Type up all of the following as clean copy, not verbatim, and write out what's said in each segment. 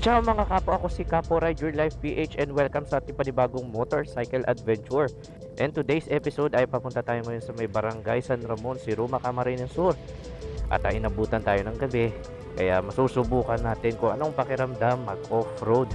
Ciao mga kapo, ako si Kapo Ride Your Life PH and welcome sa ating panibagong motorcycle adventure. And today's episode ay papunta tayo ngayon sa may barangay San Ramon, Siroma, Camarines Sur. At inabutan tayo ng gabi, kaya masusubukan natin kung anong pakiramdam mag off-road.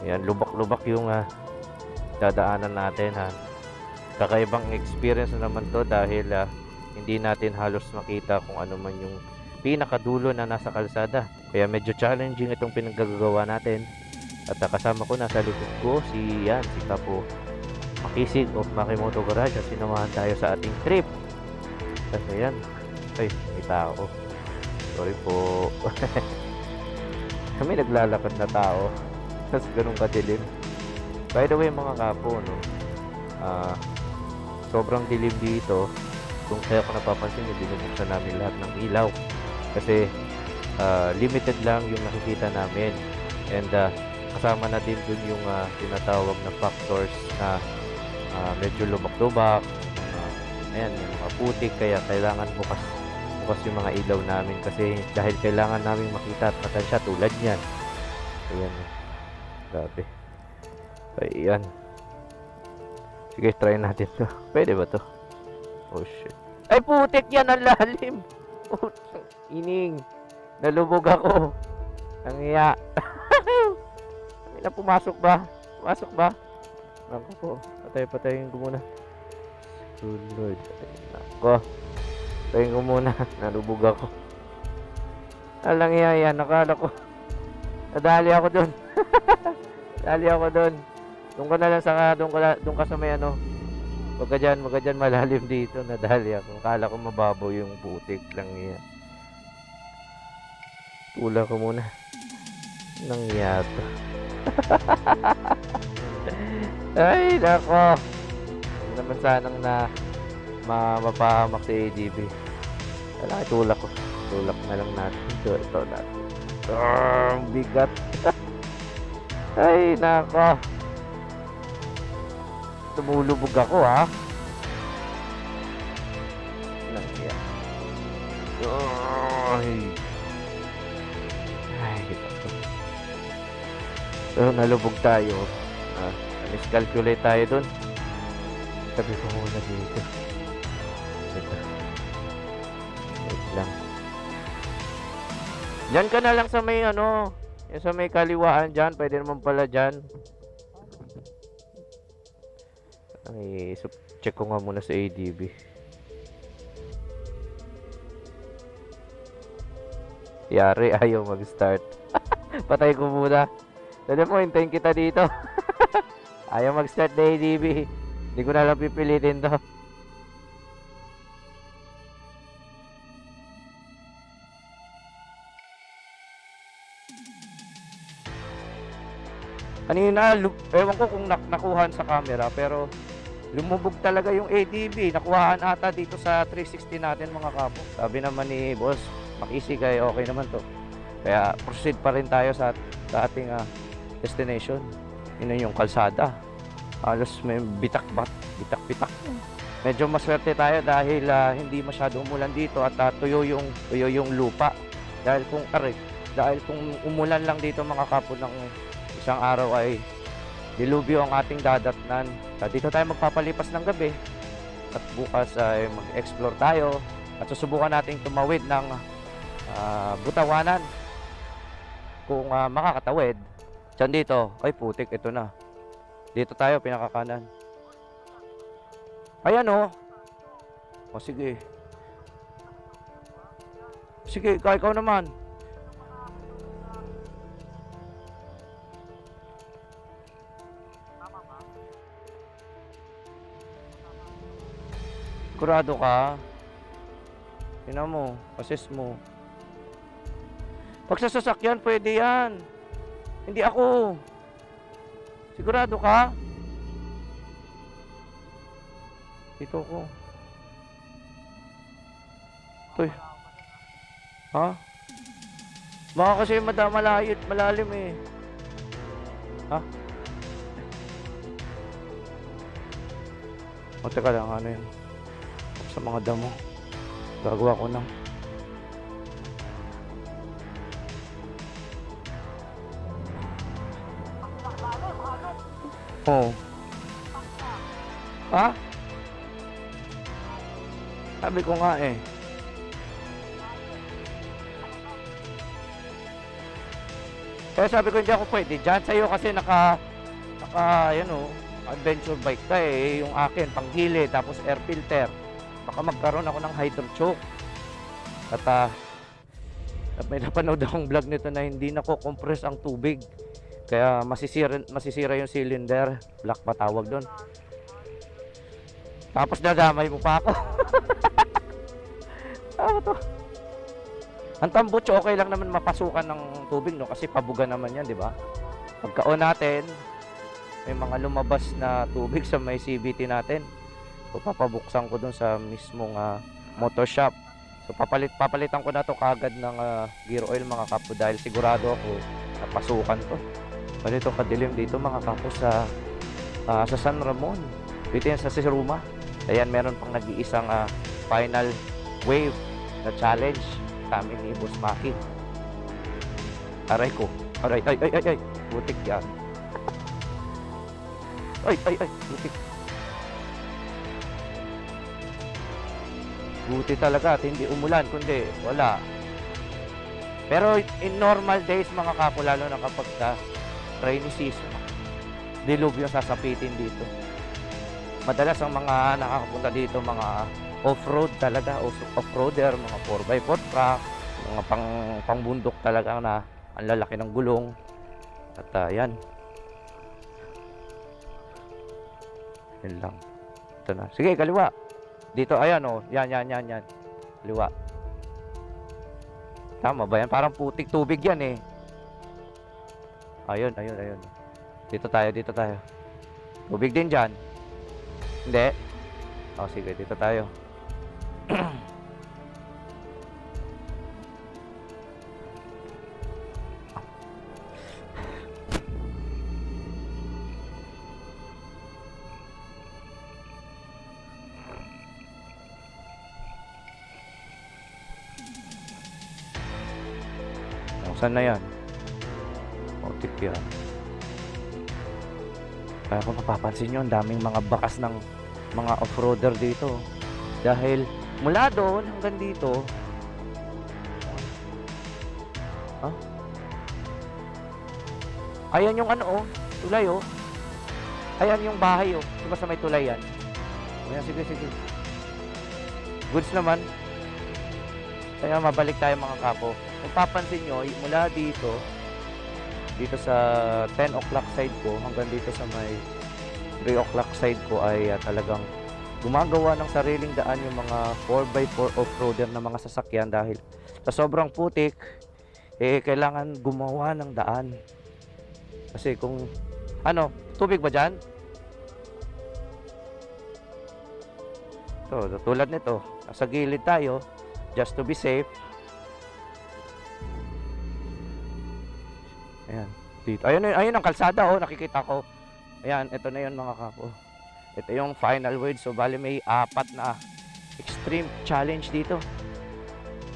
Ayan, lubak-lubak yung dadaanan natin ha. Kakaibang experience na naman to dahil hindi natin halos makita kung ano man yung pinakadulo na nasa kalsada. Kaya medyo challenging itong pinaggagawa natin. At kasama ko nasa likod ko si Kapo Makisig of Makimoto Garage at sinamahan tayo sa ating trip. Kasi yan, ay may tao, sorry po. Kami naglalakad na tao tapos ganun kadilim. By the way mga kapo, no, sobrang dilim dito. Kung kaya ko napapansin, binubuksan namin lahat ng ilaw kasi limited lang yung nakikita namin. And kasama na din dun yung tinatawag na factors na medyo lubak-lubak, ayan, yung mga putik, kaya kailangan bukas yung mga ilaw namin kasi dahil kailangan namin makita at matansya tulad yan. Ayan, grabe. Ayan, sige, try natin to. Pwede ba to? Oh shit, ay putik yan, ang lalim. Ining, nalubog ako. Nangiya. May pumasok ba? Pumasok ba? Ako po, patayin ko muna. Oh Lord, ako, patayin ko muna. Nalubog ako. Alang yan, nakala ko nadali ako dun. Nadali ako dun. Doon ka na lang sa doon ka sa may ano. Wag ka dyan malalim dito. Nadali ako. Akala ko mababaw yung putik lang yan. Tula ko muna. Nangyata. Ay, nako. Hindi naman sanang na mapahamak si ADB. Kailangan itulak ko. Tulak na lang natin. Ito natin. Bigat. Ay, nako. Tumulubog ako, ha. Nangyata. Ay, ito. So, nalubog tayo. Miscalculate tayo dun. Sabi ko muna dito. Ito. Wait lang. Diyan ka na lang sa may ano, yung sa may kaliwaan dyan. Pwede naman pala dyan. Ay, so, check ko nga muna sa ADB. Yari, ayaw mag-start. Patay ko muna. Dali mo, hintayin kita dito. Ayaw mag-start na ADB. Hindi ko na lang pipilitin to. Kanina, ewan ko kung nakuhaan sa camera, pero lumubog talaga yung ADB. Nakuhaan ata dito sa 360 natin mga kapo. Sabi naman ni Boss Makisig ay okay naman to. Kaya proceed pa rin tayo sa ating destination. Yun yung kalsada. Halos may bitak-bitak. Medyo maswerte tayo dahil hindi masyado umulan dito at tuyo yung lupa. Dahil kung umulan lang dito mga kapo ng isang araw ay dilubyo ang ating dadatnan. Dito tayo magpapalipas ng gabi. At bukas ay mag-explore tayo at susubukan nating tumawid ng Butawanan. Kung makakatawid. Diyan dito, ay putik, ito na. Dito tayo, pinakakanan. Ayan o. O sige. Sige, ikaw naman. Sigurado ka? Tingnan mo, assess mo. Pag sa sasakyan, pwede yan. Hindi ako. Sigurado ka? Dito ko. Uy. Ha? Baka kasi malalim eh. Ha? O teka lang, ano yun? Sa mga damo. Gagawa ko ng Oo. Ha? Sabi ko nga eh. Kaya sabi ko hindi ako pwede dyan. Sa'yo kasi yan o, adventure bike ka eh. Yung akin, panghili, tapos air filter. Baka magkaroon ako ng hydro choke. At may napanood akong vlog nito na hindi nako-compress ang tubig. Kaya masisira yung cylinder. Black pa tawag doon. Tapos nadamay mo pa ako. Ano to? Ang tambucho okay lang naman mapasukan ng tubig no kasi pabuga naman yan, di ba? Pagka-on natin, may mga lumabas na tubig sa may CVT natin. So papabuksan ko dun sa mismong motor shop. So papalitan ko na to kagad ng gear oil mga kapo dahil sigurado ako napasukan to. Ganito kadilim dito mga kapo sa San Ramon. Dito yan sa Siruma. Ayan, meron pang nag-iisang final wave na challenge kami ni Boss Maki. Aray ko. Aray, ay. Butik yan. Ay, butik. Buti talaga at hindi umulan, kundi wala. Pero in normal days mga kapo, lalo na kapag rainy season, dilubyo sasapitin dito. Madalas ang mga nakakapunta dito, mga off-road talaga, off-roader, mga 4x4 truck, mga pangbundok talaga na ang lalaki ng gulong. At yan. Yan lang. Ito na. Sige, kaliwa. Dito, ayan o. Yan. Kaliwa. Tama ba yan? Parang putik tubig yan eh. Ayun. Dito tayo. Tubig din dyan. Hindi. O sige, dito tayo. Saan na yan? Tip yan. Kaya kung napapansin nyo, ang daming mga bakas ng mga off-roader dito. Dahil mula doon hanggang dito, ayan yung tulay ayan yung bahay diba sa may tulay yan. Ayan, sige. Goods naman. Kaya mabalik tayo mga kapo. Kung papansin nyo, mula dito sa 10 o'clock side ko hanggang dito sa may 3 o'clock side ko ay talagang gumagawa ng sariling daan yung mga 4x4 off-roader na mga sasakyan dahil sa sobrang putik kailangan gumawa ng daan. Kasi kung tubig ba dyan? So, tulad nito, nasa gilid tayo just to be safe. Ayan, dito. Ayun ang kalsada nakikita ko. Ayan, ito na yun mga kapo. Ito yung final word. So bali may 4 na extreme challenge dito.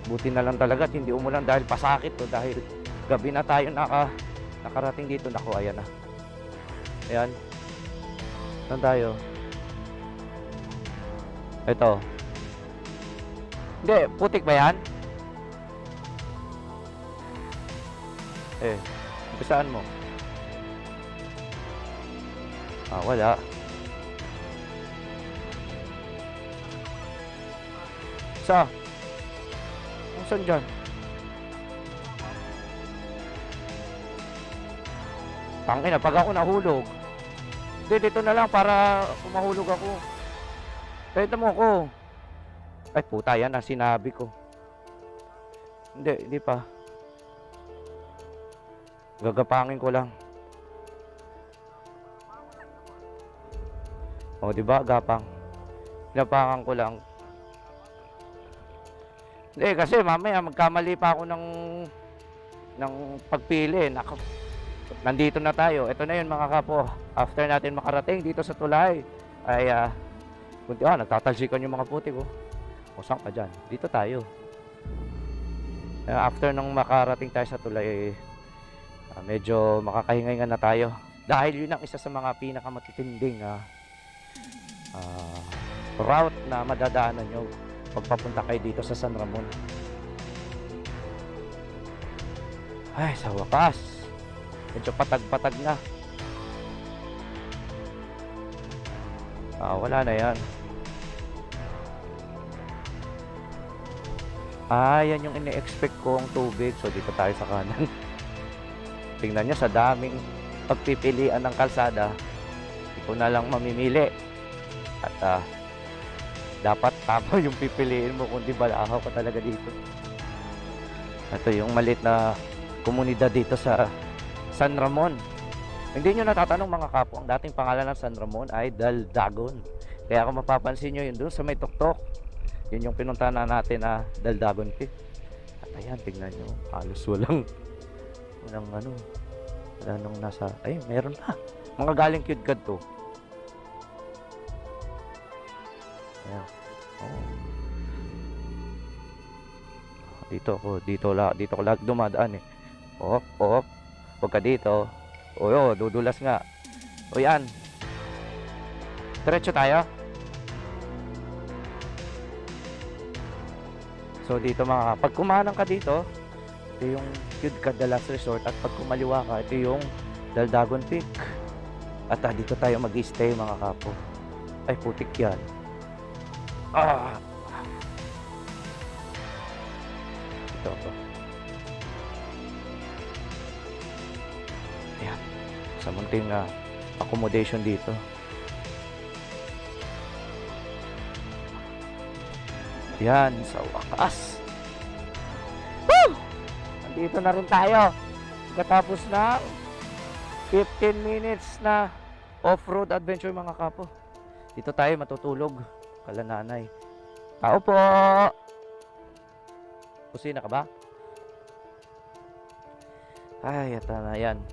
Buti na lang talaga at hindi umulan dahil pasakit dahil gabi na tayo nakarating dito. Naku, ayan na. Ayan. Saan tayo? Ito. Hindi, putik ba yan? Umpisaan mo. Wala. Saan dyan? Tangina, pag ako nahulog. Hindi, dito na lang para kumahulog ako. Kahit mo ako. Ay, puta, yan ang sinabi ko. Hindi pa. Gagapangin ko lang. Diba, gapang. Ginapangan ko lang. Hindi, kasi mamaya magkamali pa ako ng pagpili. Nako. Nandito na tayo. Ito na yun mga kapo. After natin makarating dito sa tulay, ay nagtatalsikan yung mga putik saan ka dyan? Dito tayo. After nung makarating tayo sa tulay, medyo makakahinga na tayo. Dahil yun ang isa sa mga pinakamatitinding route na madadaanan nyo pagpapunta kayo dito sa San Ramon. Ay, sa wakas, medyo patag-patag na. Wala na yan. Yan yung ini-expect kong tubig. So dito tayo sa kanan. Tingnan nyo, sa daming pagpipilian ng kalsada, hindi ko na lang mamimili. At dapat tama yung pipiliin mo, kundi balahaw ka talaga dito. Ito yung maliit na komunidad dito sa San Ramon. Hindi nyo natatanong mga kapo, ang dating pangalan ng San Ramon ay Daldagon. Kaya kung mapapansin nyo yun doon sa may tuktok, yun yung pinuntahan na natin na Daldagon Peak. At ayan, tignan nyo, halos walang wala nung nasa, ayun, meron pa. Mga galing Kudkad to. Ayan. Dito ko lang dumadaan eh. Huwag ka dito. Dudulas nga. O yan. Diretso tayo. So dito pag kumanan ka dito, ito yung Kudkad The Last Resort. At pag kumaliwa ka, ito yung Daldagon Peak. At dito tayo mag-stay mga kapo. Ay, putik yan. Ito. Ayan. Sa munting accommodation dito. Yan, sa wakas. Woo! Nandito na rin tayo. Pagkatapos na 15 minutes na off-road adventure mga kapo. Dito tayo matutulog. Kala nanay. Tao po! Kusina ka ba? Ay, ito na yan.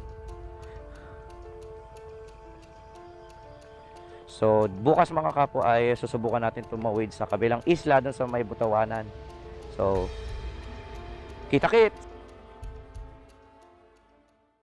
So, bukas mga kapo ay susubukan natin tumawid sa kabilang isla dun sa may Butawanan. So, kita-kits!